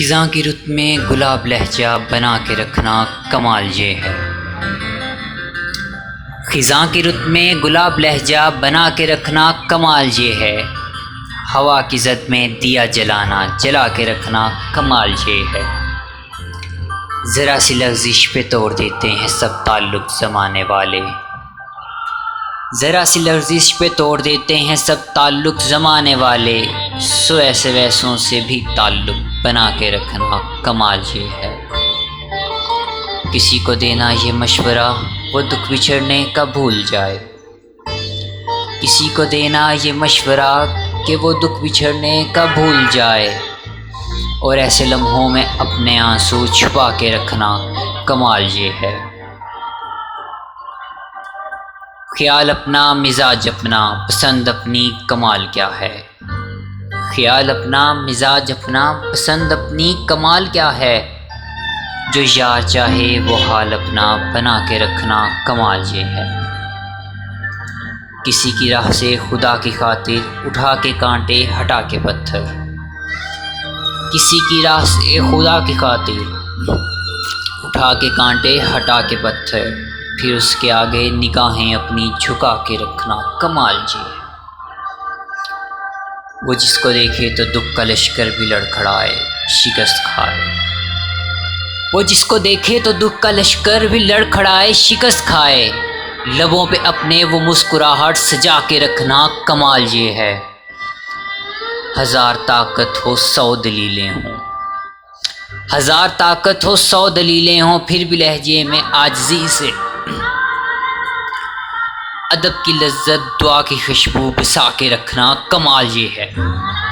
خزاں کی رت میں گلاب لہجہ بنا کے رکھنا کمال یہ ہے۔ خزاں کی رت میں گلاب لہجہ بنا کے رکھنا کمال یہ ہے۔ ہوا کی زد میں دیا جلانا جلا کے رکھنا کمال یہ ہے۔ ذرا سی لغزش پہ توڑ دیتے ہیں سب تعلق زمانے والے۔ ذرا سی لغزش پہ توڑ دیتے ہیں سب تعلق زمانے والے۔ سو ایسے ویسوں سے بھی تعلق بنا کے رکھنا کمال یہ ہے۔ کسی کو دینا یہ مشورہ وہ دکھ بچھڑنے کا بھول جائے۔ کسی کو دینا یہ مشورہ کہ وہ دکھ بچھڑنے کا بھول جائے، اور ایسے لمحوں میں اپنے آنسو چھپا کے رکھنا کمال یہ ہے۔ خیال اپنا مزاج اپنا پسند اپنی کمال کیا ہے۔ خیال اپنا مزاج اپنا پسند اپنی کمال کیا ہے۔ جو یار چاہے وہ حال اپنا بنا کے رکھنا کمال یہ ہے۔ کسی کی راہ سے خدا کی خاطر اٹھا کے کانٹے ہٹا کے پتھر۔ کسی کی راہ سے خدا کی خاطر اٹھا کے کانٹے ہٹا کے پتھر، پھر اس کے آگے نگاہیں اپنی جھکا کے رکھنا کمال یہ ہے۔ وہ جس کو دیکھے تو دکھ کا لشکر بھی لڑکھڑائے شکست کھائے۔ وہ جس کو دیکھے تو دکھ کا لشکر بھی لڑکھڑائے شکست کھائے۔ لبوں پہ اپنے وہ مسکراہٹ سجا کے رکھنا کمال یہ ہے۔ ہزار طاقت ہو 100 دلیلیں ہوں، ہزار طاقت ہو 100 دلیلیں ہوں، پھر بھی لہجے میں عاجزی سے ادب کی لذت دعا کی خوشبو بسا کے رکھنا کمال یہ ہے۔